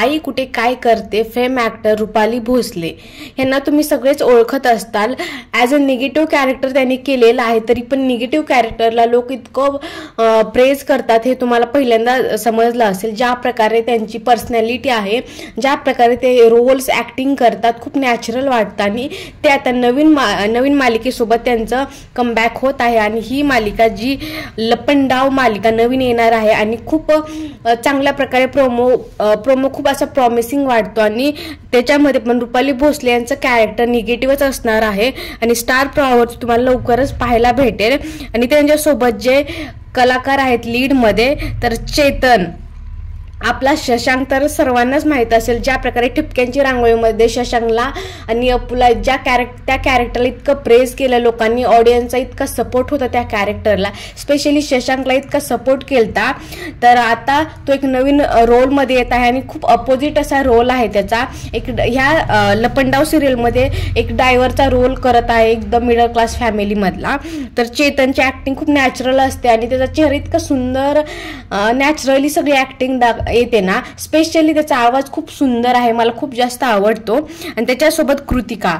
आई कुठे काय करते फेम ॲक्टर रुपाली भोसले यांना तुम्ही सगळेच ओळखत असताल। ॲज अ निगेटिव्ह कॅरेक्टर त्यांनी केलेलं आहे, तरी पण निगेटिव्ह कॅरेक्टरला लोक इतकं प्रेज करतात हे तुम्हाला पहिल्यांदा समजलं असेल। ज्या प्रकारे त्यांची पर्सनॅलिटी आहे, ज्या प्रकारे ते रोल्स ॲक्टिंग करतात, खूप नॅचरल वाटतं आणि ते आता नवीन मालिकेसोबत त्यांचं कमबॅक होत आहे आणि ही मालिका जी लपंडाव मालिका नवीन येणार आहे आणि खूप चांगल्या प्रकारे प्रोमो खूप असा प्रॉमिसिंग वाटतो आणि त्याच्यामध्ये पण रुपाली भोसले यांचं कॅरेक्टर निगेटिव्हच असणार आहे आणि स्टार प्रवाह तुम्हाला लवकरच पाहायला भेटेल। आणि त्यांच्यासोबत जे कलाकार आहेत लीड मध्ये, तर चेतन आपला शशांक तर सर्वांनाच माहित असेल, ज्या प्रकारे ठिपक्यांची रांगोळीमध्ये शशांकला आणि अपुला त्या कॅरेक्टरला इतकं प्रेज केलं लोकांनी, ऑडियन्सचा इतका सपोर्ट होता त्या कॅरेक्टरला, स्पेशली शशांकला इतका सपोर्ट केलता। तर आता तो एक नवीन रोलमध्ये येत आहे आणि खूप अपोजिट असा रोल आहे त्याचा। एक ह्या लपंडाव सिरियलमध्ये एक डायव्हरचा रोल करत आहे, एकदम मिडल क्लास फॅमिलीमधला। तर चेतनची ॲक्टिंग खूप नॅचरल असते आणि त्याचा चेहरा इतका सुंदर नॅचरली सगळी ॲक्टिंग येते ना, स्पेशली त्याचा आवाज खूप सुंदर आहे, मला खूप जास्त आवडतो। आणि त्याच्यासोबत कृतिका,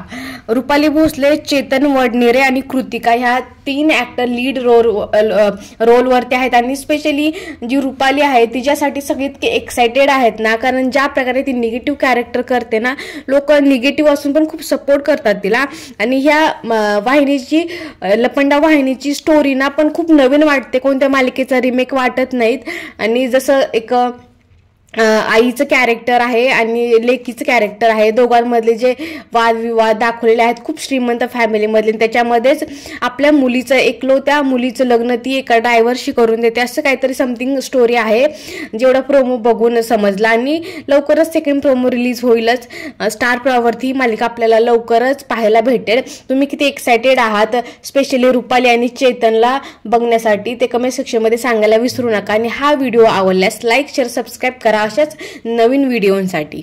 रुपाली भोसले, चेतन वडनेरे आणि कृतिका ह्या 3 ॲक्टर लीड रोलवरती आहेत आणि स्पेशली जी रुपाली आहे तिच्यासाठी सगळे इतके एक्साइटेड आहेत ना, कारण ज्या प्रकारे ती निगेटिव्ह कॅरेक्टर करते ना, लोक निगेटिव्ह असून पण खूप सपोर्ट करतात तिला। आणि ह्या वाहिनीची लपंडाव वाहिनीची स्टोरी ना पण खूप नवीन वाटते, कोणत्या मालिकेचा रिमेक वाटत नाहीत। आणि जसं एक आईचं कॅरेक्टर आहे आणि लेकीचं कॅरेक्टर आहे, दोघांमधले जे वादविवाद दाखवलेले आहेत खूप श्रीमंत फॅमिलीमधले, त्याच्यामध्येच आपल्या त्या मुलीचं लग्न ती एका डायव्हरशी करून देते, असं काहीतरी समथिंग स्टोरी आहे जेवढा प्रोमो बघून समजला। आणि लवकरच सेकंड प्रोमो रिलीज होईलच स्टार प्रवाहवरती, मालिका आपल्याला लवकरच पाहायला भेटेल। तुम्ही किती एक्साइटेड आहात स्पेशली रुपाली आणि चेतनला बघण्यासाठी ते कमेंट सेक्शनमध्ये सांगायला विसरू नका। आणि हा व्हिडिओ आवडल्यास लाईक शेअर सबस्क्राईब करा अशाच नवीन व्हिडिओंसाठी।